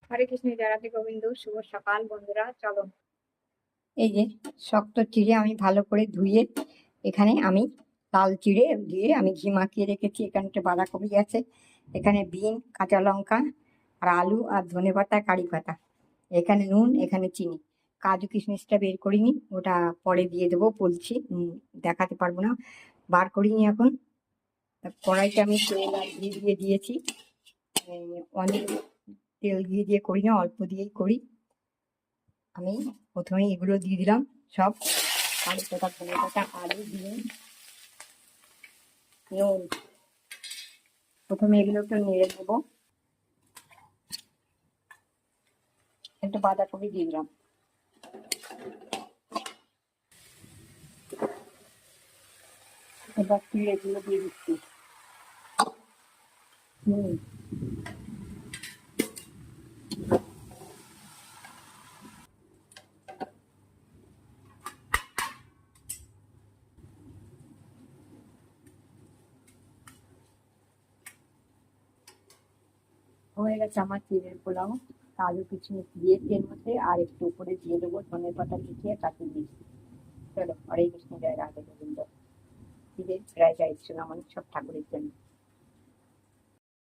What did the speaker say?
হরে কৃষ্ণ, জয় রাধে গোবিন্দ। শুভ সকাল বন্ধুরা, চলো। এই যে শক্ত চিড়ে আমি ভালো করে ধুয়ে এখানে আমি লাল চিড়ে দিয়ে আমি ঘি মাখিয়ে রেখেছি। এখানে একটা বাঁধাকপি আছে, এখানে বিন, কাঁচা লঙ্কা আর আলু আর ধনেপাতা, কারি পাতা, এখানে নুন, এখানে চিনি। কাজু কিশমিশটা বের করিনি, ওটা পরে দিয়ে দেবো, বলছি দেখাতে পারবো না, বার করিনি এখন। কড়াইতে আমি তেল আর ঘি দিয়ে দিয়েছি। অনেক তেল ঘি দিয়ে করি না, অল্প দিয়েই করি। আমি প্রথমে এগুলো দিয়ে দিলাম সব, কারি পাতা, ধনে পাতা, আলু, বিন, নুন। প্রথমে এগুলো একটু নেড়ে দেবো। একটু বাঁধাকপি দিয়ে দিলাম, এবার এগুলো দিয়ে দিচ্ছি। হয়ে গেছে আমার চিড়ের পোলাও। কাজু কিশমিশ দিয়ে এর মধ্যে আর একটু উপরে দিয়ে দেবো ধনে পাতা কুচিয়ে কাটিয়ে দিচ্ছি। চলো, হরে কৃষ্ণ, জয় রাধে গোবিন্দ। চিড়ের ফ্রাইড রাইস ছিল আমার সব ঠাকুরের জন্য।